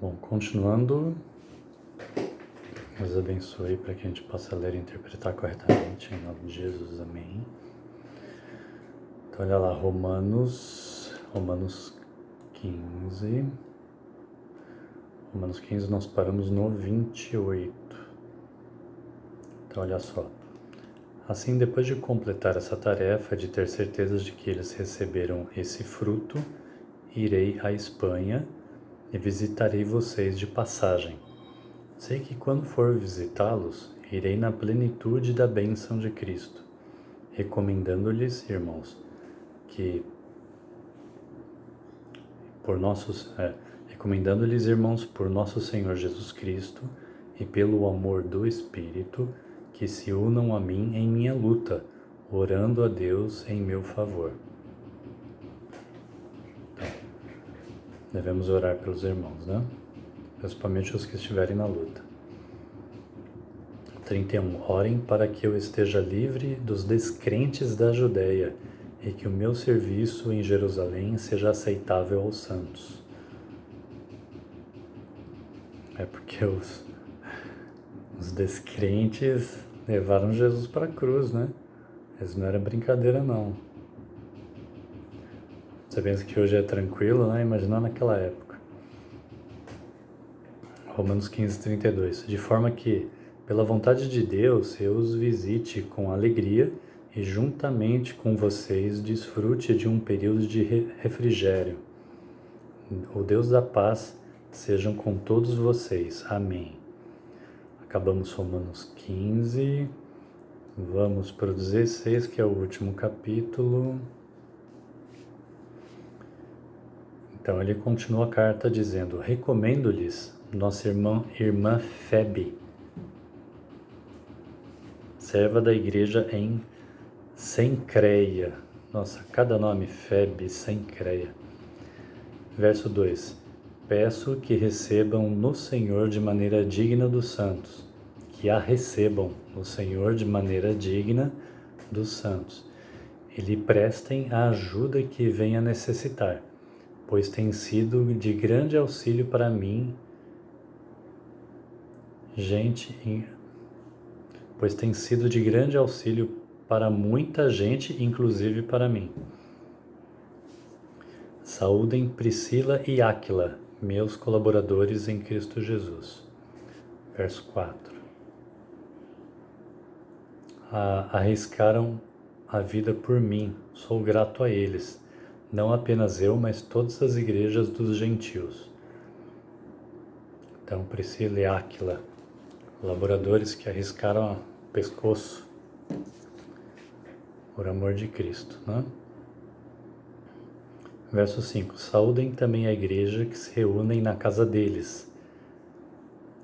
Bom, continuando, Deus abençoe para que a gente possa ler e interpretar corretamente, em nome de Jesus, amém. Então olha lá, Romanos 15, nós paramos no 28. Então olha só, assim depois de completar essa tarefa, de ter certeza de que eles receberam esse fruto, irei à Espanha e visitarei vocês de passagem. Sei que quando for visitá-los, irei na plenitude da bênção de Cristo, recomendando-lhes, irmãos, por nosso Senhor Jesus Cristo e pelo amor do Espírito, que se unam a mim em minha luta, orando a Deus em meu favor. Então, devemos orar pelos irmãos, né? Principalmente os que estiverem na luta. 31. Orem para que eu esteja livre dos descrentes da Judéia e que o meu serviço em Jerusalém seja aceitável aos santos. É porque os descrentes levaram Jesus para a cruz, né? Isso não era brincadeira, não. Você pensa que hoje é tranquilo, né? Imagina naquela época. Romanos 15, 32. De forma que, pela vontade de Deus, eu os visite com alegria e juntamente com vocês desfrute de um período de refrigério. O Deus da paz sejam com todos vocês. Amém. Acabamos Romanos 15, vamos para o 16, que é o último capítulo. Então ele continua a carta dizendo: recomendo-lhes nossa irmã Febe, serva da igreja em Cencreia. Nossa, cada nome, Febe, Cencreia. Verso 2. Peço que recebam no Senhor de maneira digna dos santos. Que a recebam no Senhor de maneira digna dos santos. E lhe prestem a ajuda que venha necessitar, pois tem sido de grande auxílio para mim, pois tem sido de grande auxílio para muita gente, inclusive para mim. Saúdem Priscila e Áquila, meus colaboradores em Cristo Jesus. Verso 4. Arriscaram a vida por mim, sou grato a eles, não apenas eu, mas todas as igrejas dos gentios. Então, Priscila e Áquila, colaboradores que arriscaram o pescoço por amor de Cristo, né? Verso 5. Saúdem também a igreja que se reúnem na casa deles.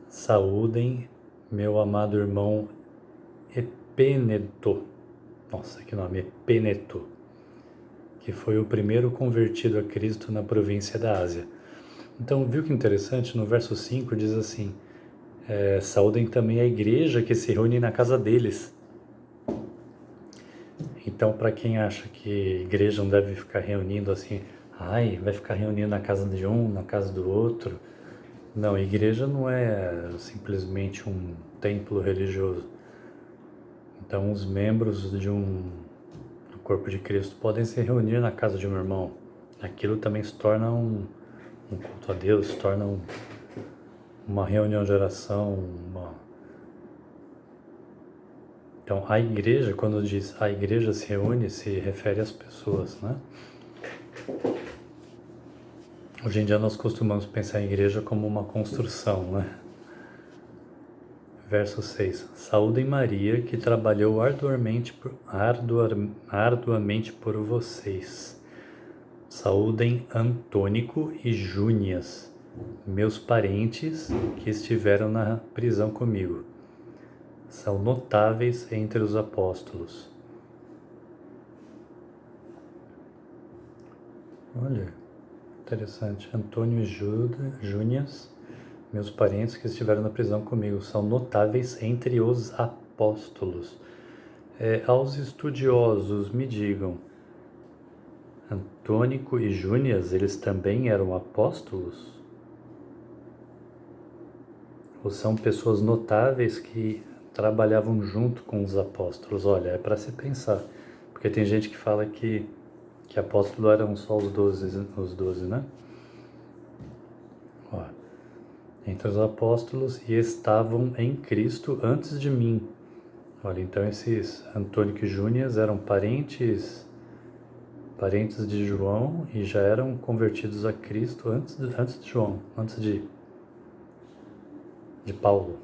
Saúdem meu amado irmão Epêneto. Nossa, que nome, Epêneto, que foi o primeiro convertido a Cristo na província da Ásia. Então, viu que interessante? No verso 5 diz assim: saúdem também a igreja que se reúne na casa deles. Então, para quem acha que igreja não deve ficar reunindo assim, vai ficar reunindo na casa de um, na casa do outro. Não, a igreja não é simplesmente um templo religioso. Então, os membros do corpo de Cristo podem se reunir na casa de um irmão. Aquilo também se torna um culto a Deus, se torna uma reunião de oração. Então, a igreja, quando diz a igreja se reúne, se refere às pessoas, né? Hoje em dia nós costumamos pensar em igreja como uma construção, né? Verso 6. Saúdem Maria, que trabalhou arduamente por vocês. Saúdem Antônico e Júnias, meus parentes que estiveram na prisão comigo. São notáveis entre os apóstolos. Olha, interessante. Antônio e Júnias, meus parentes que estiveram na prisão comigo, são notáveis entre os apóstolos. Aos estudiosos, me digam, Antônico e Júnias, eles também eram apóstolos? ou são pessoas notáveis que trabalhavam junto com os apóstolos? Olha, é para se pensar, porque tem gente que fala que apóstolos eram só os 12, né? Ó, entre os apóstolos e estavam em Cristo antes de mim. Olha, então esses Antônio e Júnias eram parentes de João e já eram convertidos a Cristo antes de João, antes de Paulo,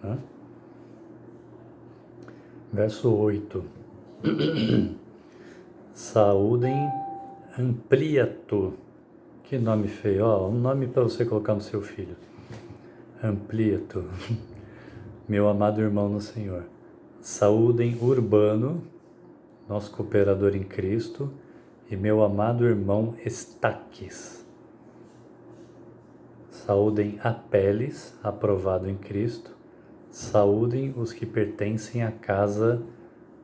né? Verso 8. Saúdem Ampliato. Que nome feio, ó, um nome para você colocar no seu filho. Ampliato, meu amado irmão no Senhor. Saúdem Urbano, nosso cooperador em Cristo, e meu amado irmão Estaques. Saúdem Apeles, aprovado em Cristo. Saúdem os que pertencem à casa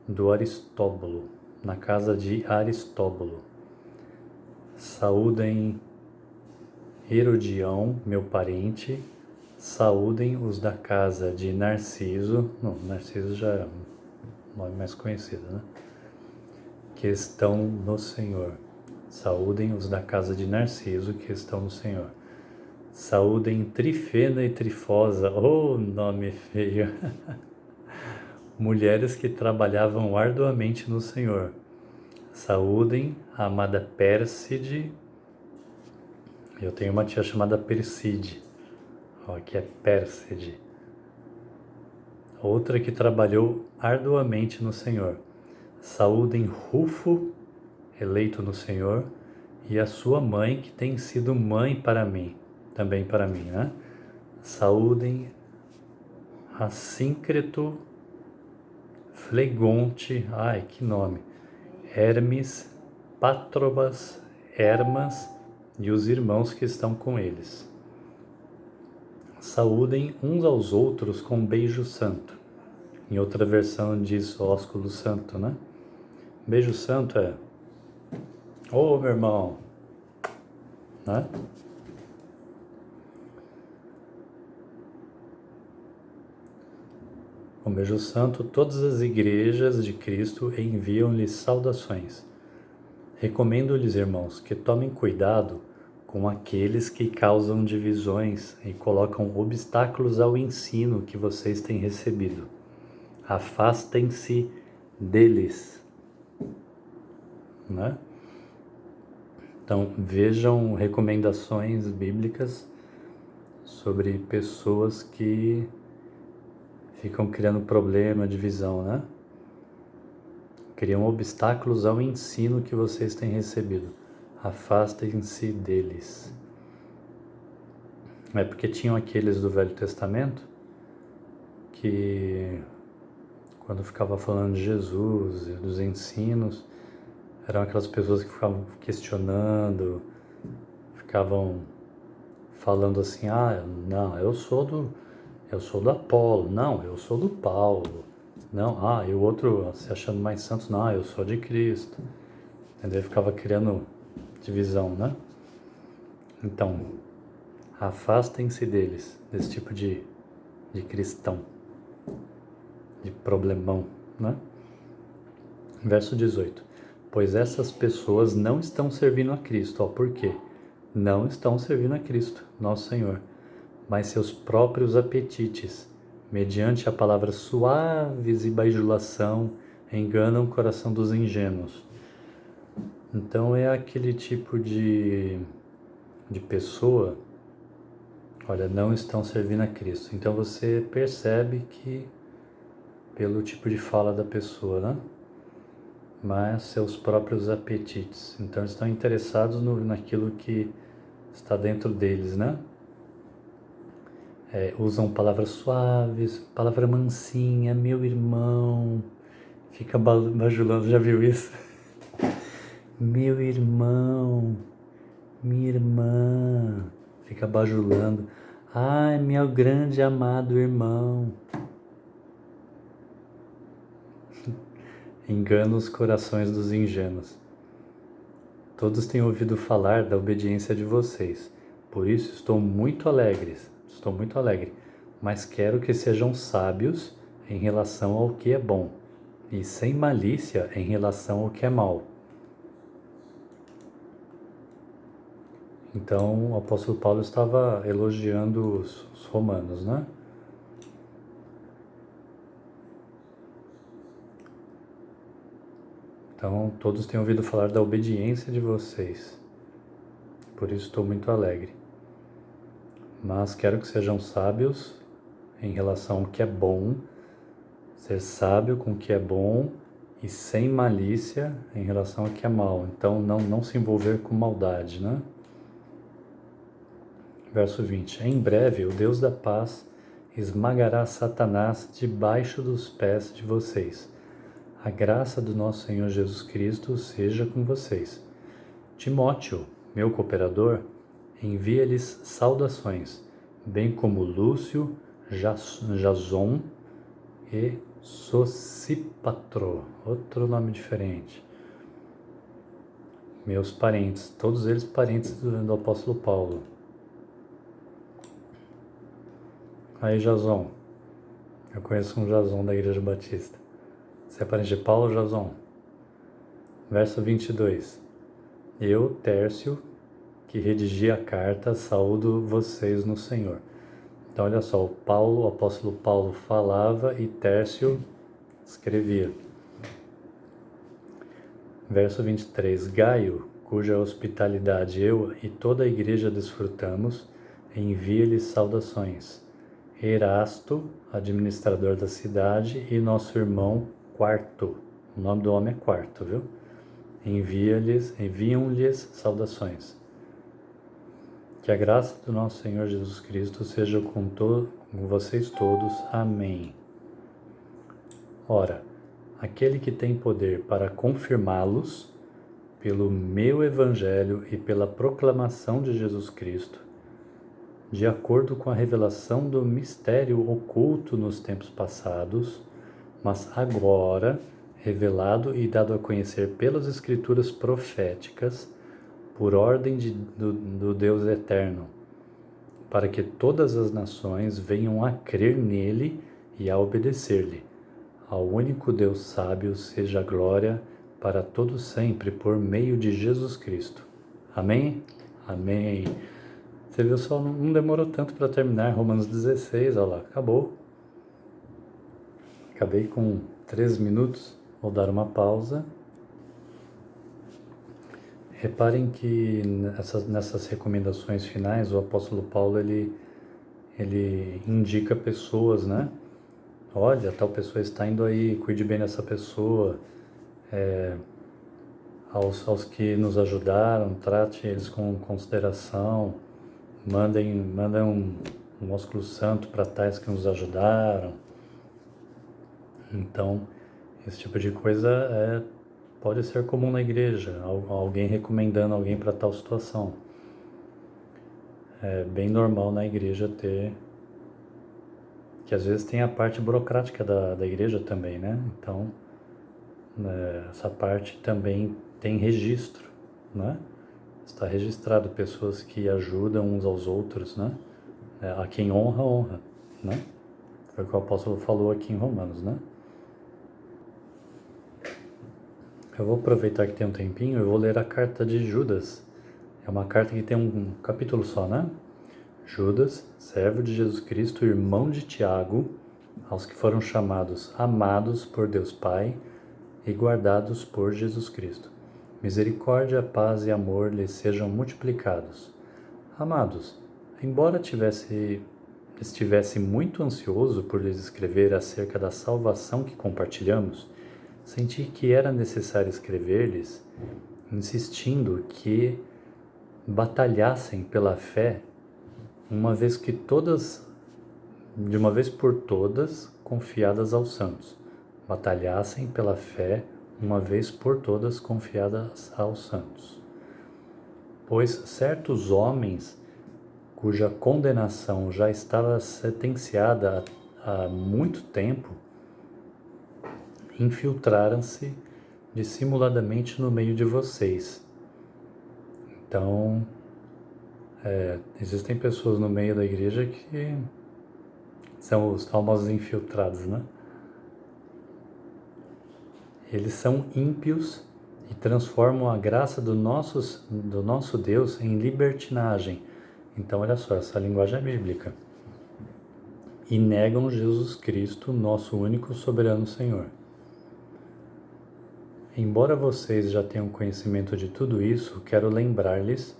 do Aristóbulo, na casa de Aristóbulo. Saúdem Herodião, meu parente. Saúdem os da casa de Narciso. Não, Narciso já é um nome mais conhecido, né? Que estão no Senhor. Saúdem os da casa de Narciso, que estão no Senhor. Saúdem Trifena e Trifosa. Oh, nome feio! Mulheres que trabalhavam arduamente no Senhor. Saúdem a amada Pérside. Eu tenho uma tia chamada Perside, que é Pérside. Outra que trabalhou arduamente no Senhor. Saúdem Rufo, eleito no Senhor, e a sua mãe, que tem sido mãe para mim, também para mim, né? Saúdem Assíncreto, Flegonte, ai que nome, Hermes, Patrobas, Hermas e os irmãos que estão com eles. Saúdem uns aos outros com beijo santo. Em outra versão diz ósculo santo, né? Beijo santo é: ô meu irmão, né? Com beijo santo, todas as igrejas de Cristo enviam-lhes saudações. Recomendo-lhes, irmãos, que tomem cuidado com aqueles que causam divisões e colocam obstáculos ao ensino que vocês têm recebido. Afastem-se deles, né? Então, vejam recomendações bíblicas sobre pessoas que ficam criando problema, divisão, né? Criam obstáculos ao ensino que vocês têm recebido. Afastem-se deles. É porque tinham aqueles do Velho Testamento que, quando ficava falando de Jesus e dos ensinos, eram aquelas pessoas que ficavam questionando, ficavam falando assim: ah, não, eu sou do Apolo, não, eu sou do Paulo, não, e o outro se achando mais santo, não, eu sou de Cristo. Entendeu? Ficava criando divisão, né? Então, afastem-se deles, desse tipo de cristão, de problemão, né? Verso 18. Pois essas pessoas não estão servindo a Cristo. Por quê? Não estão servindo a Cristo, nosso Senhor, mas seus próprios apetites, mediante a palavra suaves e bajulação, enganam o coração dos ingênuos. Então é aquele tipo de pessoa, olha, não estão servindo a Cristo. Então você percebe que, pelo tipo de fala da pessoa, né? Mas seus próprios apetites. Então eles estão interessados naquilo que está dentro deles, né? Usam palavras suaves, palavra mansinha, meu irmão, fica bajulando, já viu isso? Meu irmão, minha irmã, fica bajulando, ai meu grande amado irmão. Engana os corações dos ingênuos. Todos têm ouvido falar da obediência de vocês, por isso estou muito alegre. estou muito alegre, mas quero que sejam sábios em relação ao que é bom e sem malícia em relação ao que é mal. Então, o apóstolo Paulo estava elogiando os romanos, né? Então, todos têm ouvido falar da obediência de vocês. Por isso estou muito alegre. Mas quero que sejam sábios em relação ao que é bom, ser sábio com o que é bom e sem malícia em relação ao que é mal. Então, não se envolver com maldade, né? Verso 20. Em breve, o Deus da paz esmagará Satanás debaixo dos pés de vocês. A graça do nosso Senhor Jesus Cristo seja com vocês. Timóteo, meu cooperador, envia-lhes saudações, bem como Lúcio, Jason e Sosípatro, outro nome diferente. Meus parentes, todos eles parentes do apóstolo Paulo. Aí, Jason, eu conheço um Jason da Igreja Batista. Você é parente de Paulo, Jason? Verso 22. Eu, Tércio, que redigi a carta, saúdo vocês no Senhor. Então, olha só, o apóstolo Paulo falava e Tércio escrevia. Verso 23. Gaio, cuja hospitalidade eu e toda a igreja desfrutamos, envia-lhes saudações. Erasto, administrador da cidade, e nosso irmão Quarto. O nome do homem é Quarto, viu? Enviam-lhes saudações. Que a graça do nosso Senhor Jesus Cristo seja com vocês todos. Amém. Ora, aquele que tem poder para confirmá-los, pelo meu evangelho e pela proclamação de Jesus Cristo, de acordo com a revelação do mistério oculto nos tempos passados, mas agora revelado e dado a conhecer pelas Escrituras proféticas, por ordem do Deus eterno, para que todas as nações venham a crer nele e a obedecer-lhe. Ao único Deus sábio seja a glória para todos sempre, por meio de Jesus Cristo. Amém? Amém. Você viu só, não demorou tanto para terminar, Romanos 16, olha lá, acabou. Acabei com 3 minutos, vou dar uma pausa. Reparem que nessas recomendações finais, o apóstolo Paulo, ele indica pessoas, né? Olha, tal pessoa está indo aí, cuide bem dessa pessoa. Aos que nos ajudaram, trate eles com consideração. Mandem um ósculo santo para tais que nos ajudaram. Então, esse tipo de coisa pode ser comum na igreja, alguém recomendando alguém para tal situação. É bem normal na igreja ter, que às vezes tem a parte burocrática da igreja também, né? Então, essa parte também tem registro, né? Está registrado pessoas que ajudam uns aos outros, né? A quem honra, honra, né? Foi o que o apóstolo falou aqui em Romanos, né? Eu vou aproveitar que tem um tempinho, eu vou ler a carta de Judas. É uma carta que tem um capítulo só, né? Judas, servo de Jesus Cristo, irmão de Tiago, aos que foram chamados amados por Deus Pai e guardados por Jesus Cristo. Misericórdia, paz e amor lhes sejam multiplicados. Amados, embora estivesse muito ansioso por lhes escrever acerca da salvação que compartilhamos, senti que era necessário escrever-lhes, insistindo que batalhassem pela fé, de uma vez por todas, confiadas aos santos. Batalhassem pela fé, uma vez por todas, confiadas aos santos. Pois certos homens, cuja condenação já estava sentenciada há muito tempo, infiltraram-se dissimuladamente no meio de vocês. Então, Existem pessoas no meio da igreja que são os famosos infiltrados, né? Eles são ímpios e transformam a graça do nosso Deus em libertinagem. Então, olha só, essa linguagem é bíblica. E negam Jesus Cristo, nosso único soberano Senhor. Embora vocês já tenham conhecimento de tudo isso, quero lembrar-lhes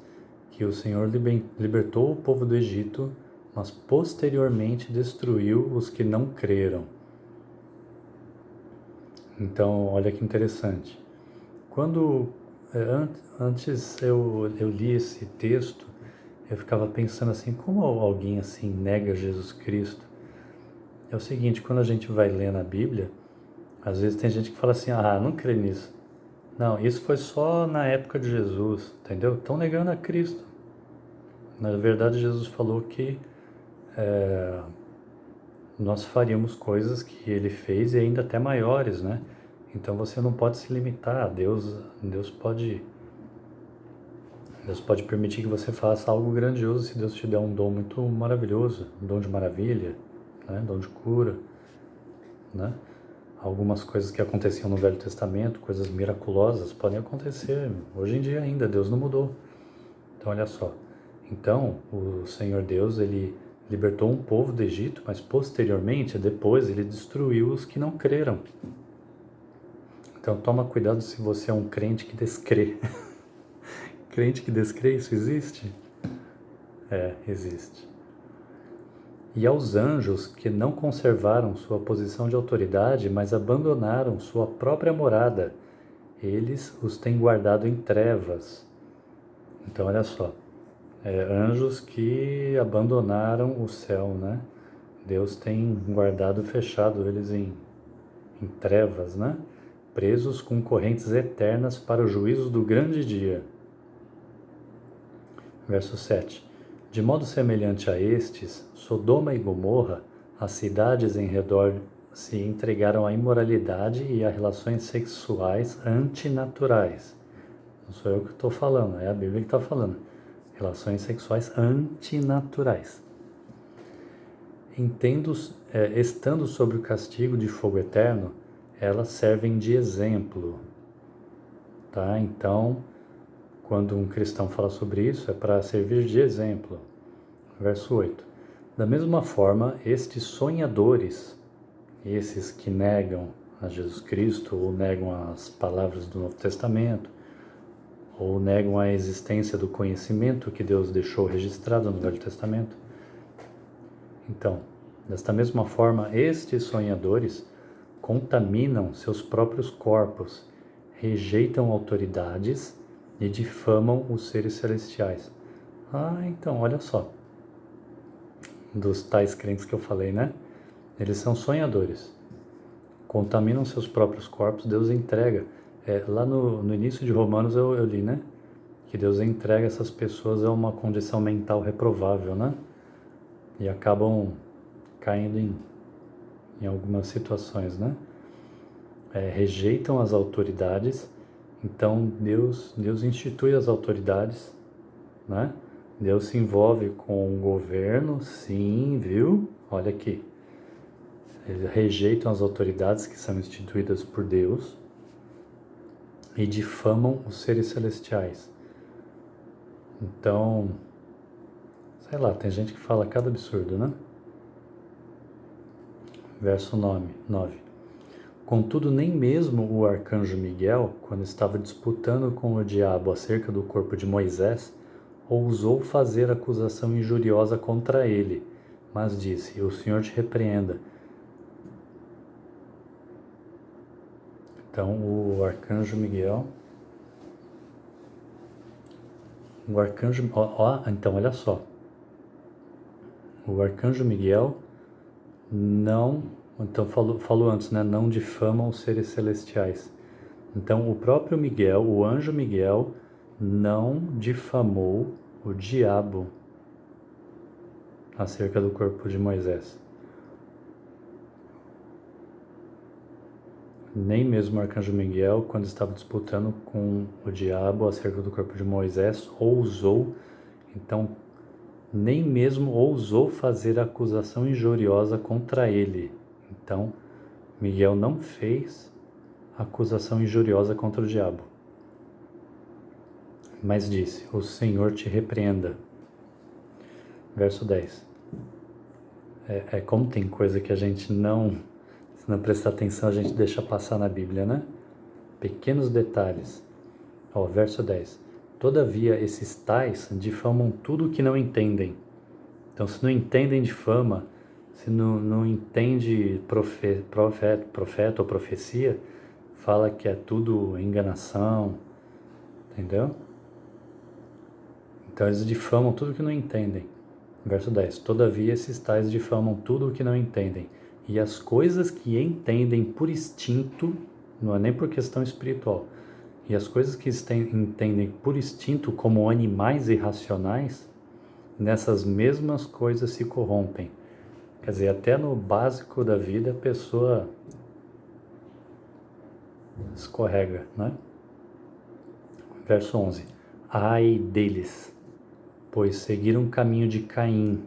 que o Senhor libertou o povo do Egito, mas posteriormente destruiu os que não creram. Então, olha que interessante. Quando antes eu li esse texto, eu ficava pensando assim, como alguém assim nega Jesus Cristo? É o seguinte, quando a gente vai ler na Bíblia, às vezes tem gente que fala assim, não crê nisso. Não, isso foi só na época de Jesus, entendeu? Estão negando a Cristo. Na verdade, Jesus falou que nós faríamos coisas que ele fez e ainda até maiores, né? Então você não pode se limitar. Deus pode permitir que você faça algo grandioso se Deus te der um dom muito maravilhoso, um dom de maravilha, né? Dom de cura, né? Algumas coisas que aconteciam no Velho Testamento, coisas miraculosas, podem acontecer. Hoje em dia ainda, Deus não mudou. Então, olha só. Então, o Senhor Deus, ele libertou um povo do Egito, mas posteriormente, depois, ele destruiu os que não creram. Então, toma cuidado se você é um crente que descrê. Crente que descrê, isso existe? Existe. E aos anjos que não conservaram sua posição de autoridade, mas abandonaram sua própria morada, eles os têm guardado em trevas. Então, olha só. Anjos que abandonaram o céu, né? Deus tem guardado, fechado eles em trevas, né? Presos com correntes eternas para o juízo do grande dia. Verso 7. De modo semelhante a estes, Sodoma e Gomorra, as cidades em redor se entregaram à imoralidade e a relações sexuais antinaturais. Não sou eu que estou falando, é a Bíblia que está falando. Relações sexuais antinaturais. Estando sob o castigo de fogo eterno, elas servem de exemplo. Tá? Então, quando um cristão fala sobre isso, é para servir de exemplo. Verso 8. Da mesma forma, estes sonhadores, esses que negam a Jesus Cristo, ou negam as palavras do Novo Testamento, ou negam a existência do conhecimento que Deus deixou registrado no Velho Testamento. Então, desta mesma forma, estes sonhadores contaminam seus próprios corpos, rejeitam autoridades e difamam os seres celestiais. Então, olha só. Dos tais crentes que eu falei, né? Eles são sonhadores. Contaminam seus próprios corpos, Deus entrega. Lá no início de Romanos eu li, né? Que Deus entrega essas pessoas a uma condição mental reprovável, né? E acabam caindo em algumas situações, né? Rejeitam as autoridades. Então Deus institui as autoridades, né? Deus se envolve com o governo, sim, viu? Olha aqui. Eles rejeitam as autoridades que são instituídas por Deus e difamam os seres celestiais. Então, sei lá, tem gente que fala cada absurdo, né? Verso 9. Contudo, nem mesmo o arcanjo Miguel, quando estava disputando com o diabo acerca do corpo de Moisés, ousou fazer acusação injuriosa contra ele, mas disse: o Senhor te repreenda. Então, o arcanjo Miguel... então, olha só. O arcanjo Miguel não... Então, falou antes, né? Não difama os seres celestiais. Então, o próprio Miguel, o anjo Miguel, não difamou o diabo acerca do corpo de Moisés. Nem mesmo o arcanjo Miguel, quando estava disputando com o diabo acerca do corpo de Moisés, ousou. Então, nem mesmo ousou fazer acusação injuriosa contra ele. Então, Miguel não fez acusação injuriosa contra o diabo, mas disse: o Senhor te repreenda. Verso 10. Como tem coisa que a gente não, se não prestar atenção, a gente deixa passar na Bíblia, né? Pequenos detalhes. Verso 10. Todavia, esses tais difamam tudo o que não entendem. Então, se não entendem de fama, se não entende profeta ou profecia, fala que é tudo enganação, entendeu? Então, eles difamam tudo o que não entendem. Verso 10. Todavia, esses tais difamam tudo o que não entendem. E as coisas que entendem por instinto, não é nem por questão espiritual, e as coisas que entendem por instinto como animais irracionais, nessas mesmas coisas se corrompem. Quer dizer, até no básico da vida a pessoa escorrega, né? Verso 11. Ai deles, pois seguiram o caminho de Caim,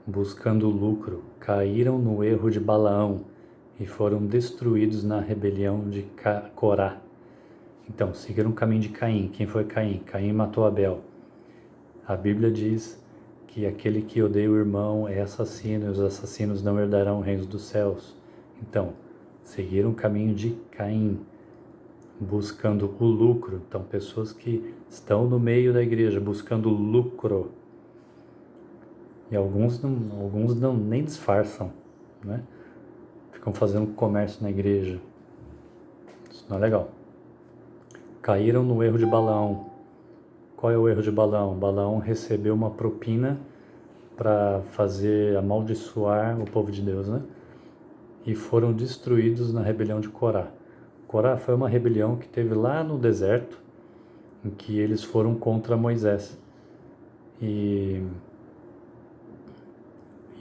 buscando lucro, caíram no erro de Balaão e foram destruídos na rebelião de Corá. Então, seguiram o caminho de Caim. Quem foi Caim? Caim matou Abel. A Bíblia diz que aquele que odeia o irmão é assassino e os assassinos não herdarão o reino dos céus. Então, seguiram o caminho de Caim, buscando o lucro. Então, pessoas que estão no meio da igreja buscando lucro. E alguns não nem disfarçam, né? Ficam fazendo comércio na igreja. Isso não é legal. Caíram no erro de Balaão. Qual é o erro de Balaão? Balaão recebeu uma propina para fazer amaldiçoar o povo de Deus, né? E foram destruídos na rebelião de Corá. Corá foi uma rebelião que teve lá no deserto, em que eles foram contra Moisés. E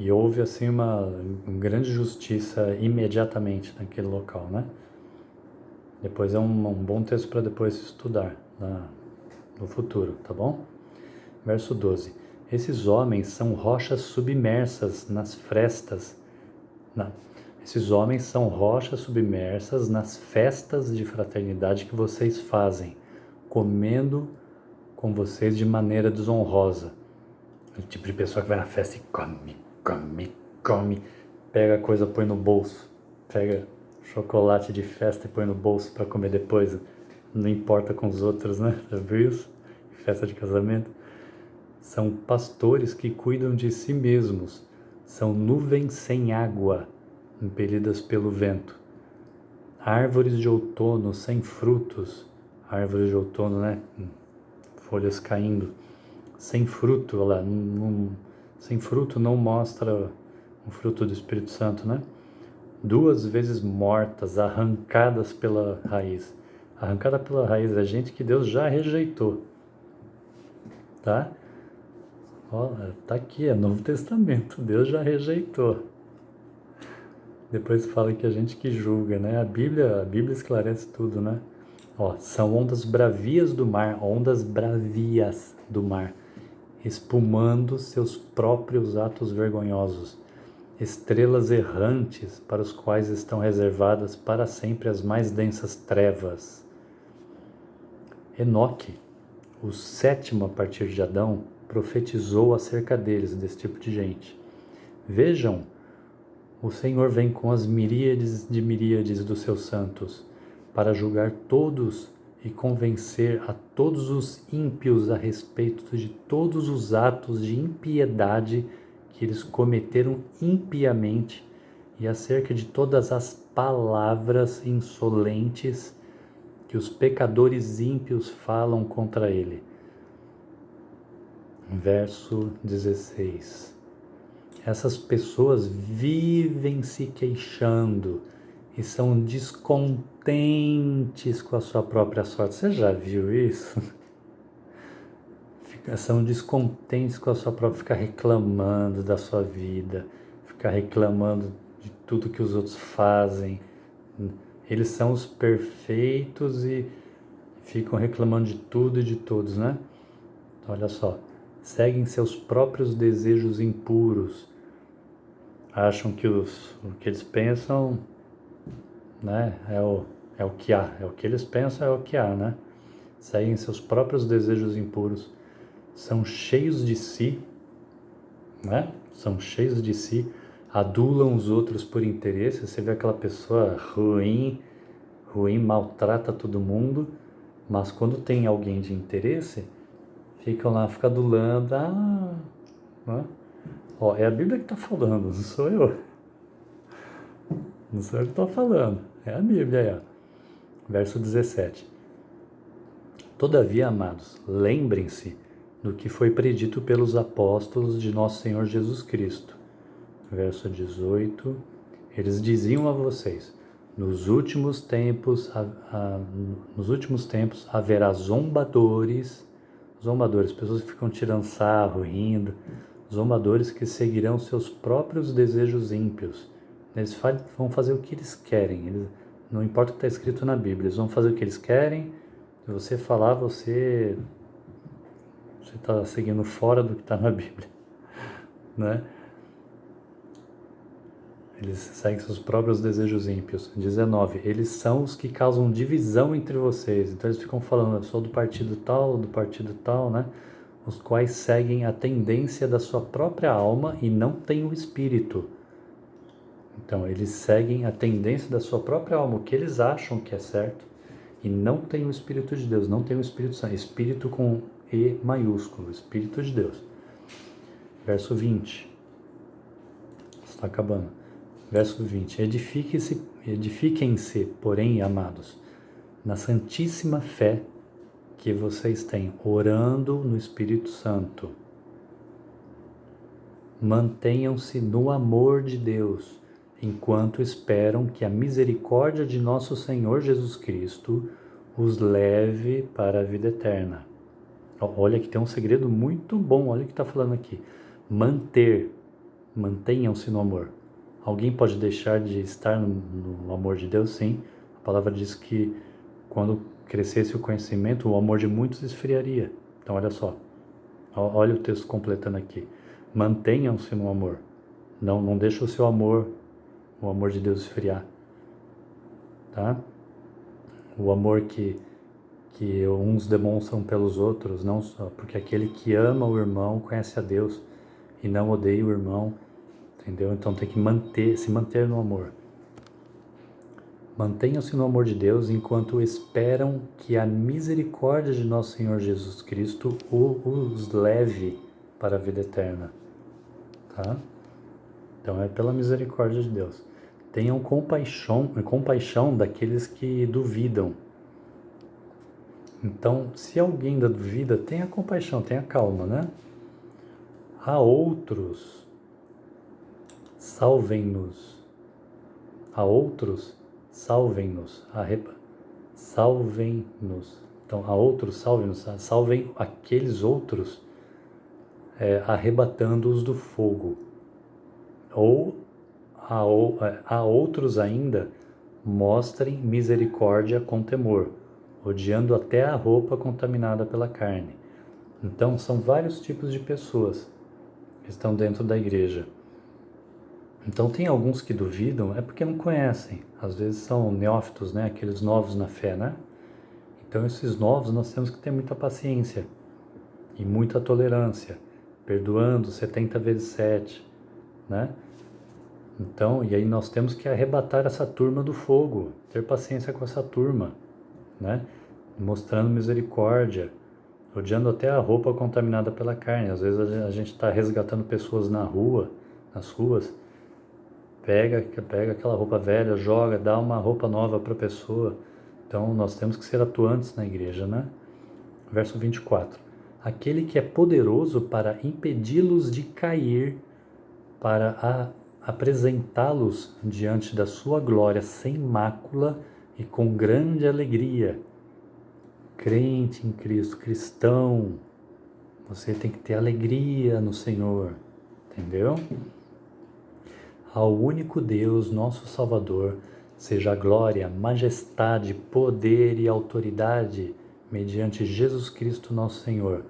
houve assim uma grande justiça imediatamente naquele local, né? Depois é um bom texto para depois estudar no futuro, tá bom? Verso 12. Esses homens são rochas submersas nas frestas. Esses homens são rochas submersas nas festas de fraternidade que vocês fazem, comendo com vocês de maneira desonrosa. O tipo de pessoa que vai na festa e come, pega a coisa, põe no bolso, pega chocolate de festa e põe no bolso para comer depois, não importa com os outros, né? Já viu isso? Festa de casamento. São pastores que cuidam de si mesmos, são nuvens sem água, impelidas pelo vento. Árvores de outono sem frutos, árvores de outono, né? Folhas caindo, sem fruto, olha lá, sem fruto não mostra um fruto do Espírito Santo, né? 2 vezes mortas, arrancadas pela raiz. Arrancada pela raiz é gente que Deus já rejeitou, tá? Tá aqui, é Novo Testamento, Deus já rejeitou. Depois fala que a gente que julga, né? A Bíblia esclarece tudo, né? São ondas bravias do mar, espumando seus próprios atos vergonhosos. Estrelas errantes para os quais estão reservadas para sempre as mais densas trevas. Enoque, o 7º a partir de Adão, profetizou acerca deles, desse tipo de gente. Vejam, o Senhor vem com as miríades de miríades dos seus santos, para julgar todos e convencer a todos os ímpios a respeito de todos os atos de impiedade que eles cometeram impiamente e acerca de todas as palavras insolentes que os pecadores ímpios falam contra ele. Verso 16. Essas pessoas vivem se queixando e são descontentes com a sua própria sorte. Você já viu isso? São descontentes com a sua própria, ficar reclamando da sua vida, ficar reclamando de tudo que os outros fazem. Eles são os perfeitos e ficam reclamando de tudo e de todos, né? Então, olha só, seguem seus próprios desejos impuros, acham que o que eles pensam, né, é o que há, é o que eles pensam, é o que há, né? Seguem seus próprios desejos impuros, são cheios de si, né? São cheios de si, adulam os outros por interesse. Você vê aquela pessoa ruim, maltrata todo mundo, mas quando tem alguém de interesse, ficam lá, fica adulando, né? Ó, é a Bíblia que está falando, não sou eu. Não sou eu que estou falando, é a Bíblia aí, ó. Verso 17. Todavia, amados, lembrem-se do que foi predito pelos apóstolos de nosso Senhor Jesus Cristo. Verso 18. Eles diziam a vocês: nos últimos tempos haverá zombadores, pessoas que ficam tirando sarro, rindo, zombadores que seguirão seus próprios desejos ímpios. Eles vão fazer o que eles querem, não importa o que está escrito na Bíblia, eles vão fazer o que eles querem. Se você falar, você está seguindo fora do que está na Bíblia, né? Eles seguem seus próprios desejos ímpios. 19. Eles são os que causam divisão entre vocês. Então eles ficam falando, eu sou do partido tal, né? Os quais seguem a tendência da sua própria alma e não têm o Espírito. Então eles seguem a tendência da sua própria alma, o que eles acham que é certo, e não tem o Espírito de Deus, não tem o Espírito Santo. Espírito com E maiúsculo, Espírito de Deus. Verso 20. Está acabando. Verso 20. Edifiquem-se, porém, amados, na santíssima fé que vocês têm, orando no Espírito Santo. Mantenham-se no amor de Deus, enquanto esperam que a misericórdia de nosso Senhor Jesus Cristo os leve para a vida eterna. Olha que tem um segredo muito bom, olha o que está falando aqui. Mantenham-se no amor. Alguém pode deixar de estar no amor de Deus? Sim. A palavra diz que quando crescesse o conhecimento, o amor de muitos esfriaria. Então olha só, olha o texto completando aqui. Mantenham-se no amor. Não deixe o seu amor, o amor de Deus esfriar. Tá? O amor que uns demonstram pelos outros, não só, porque aquele que ama o irmão conhece a Deus e não odeia o irmão, entendeu? Então tem que se manter no amor. Mantenham-se no amor de Deus enquanto esperam que a misericórdia de nosso Senhor Jesus Cristo os leve para a vida eterna, tá? Então é pela misericórdia de Deus. Tenham compaixão daqueles que duvidam. Então, se alguém ainda duvida, tenha compaixão, tenha calma, né? A outros, salvem-nos. Salvem-nos. Então, a outros, salvem-nos. Salvem aqueles outros, arrebatando-os do fogo. Ou a outros ainda, mostrem misericórdia com temor, odiando até a roupa contaminada pela carne. Então, são vários tipos de pessoas que estão dentro da igreja. Então, tem alguns que duvidam, é porque não conhecem. Às vezes são neófitos, né? Aqueles novos na fé, né? Então, esses novos, nós temos que ter muita paciência e muita tolerância, perdoando 70 vezes 7, né? Então, e aí nós temos que arrebatar essa turma do fogo, ter paciência com essa turma, né? Mostrando misericórdia, odiando até a roupa contaminada pela carne. Às vezes a gente está resgatando pessoas nas ruas, pega aquela roupa velha, joga, dá uma roupa nova para a pessoa. Então nós temos que ser atuantes na igreja, né? Verso 24. Aquele que é poderoso para impedi-los de cair, para apresentá-los diante da sua glória sem mácula e com grande alegria. Crente em Cristo, cristão, você tem que ter alegria no Senhor, entendeu? Ao único Deus, nosso Salvador, seja a glória, majestade, poder e autoridade mediante Jesus Cristo, nosso Senhor,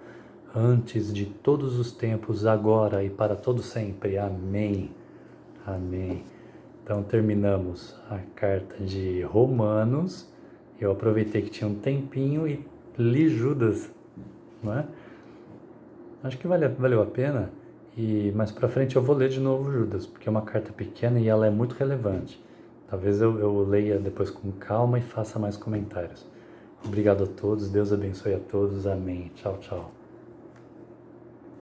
antes de todos os tempos, agora e para todo sempre. Amém. Amém. Então terminamos a carta de Romanos. Eu aproveitei que tinha um tempinho e li Judas, não é? Acho que valeu a pena. E mais pra frente eu vou ler de novo Judas, porque é uma carta pequena e ela é muito relevante. Talvez eu leia depois com calma e faça mais comentários. Obrigado a todos, Deus abençoe a todos, amém. Tchau, tchau.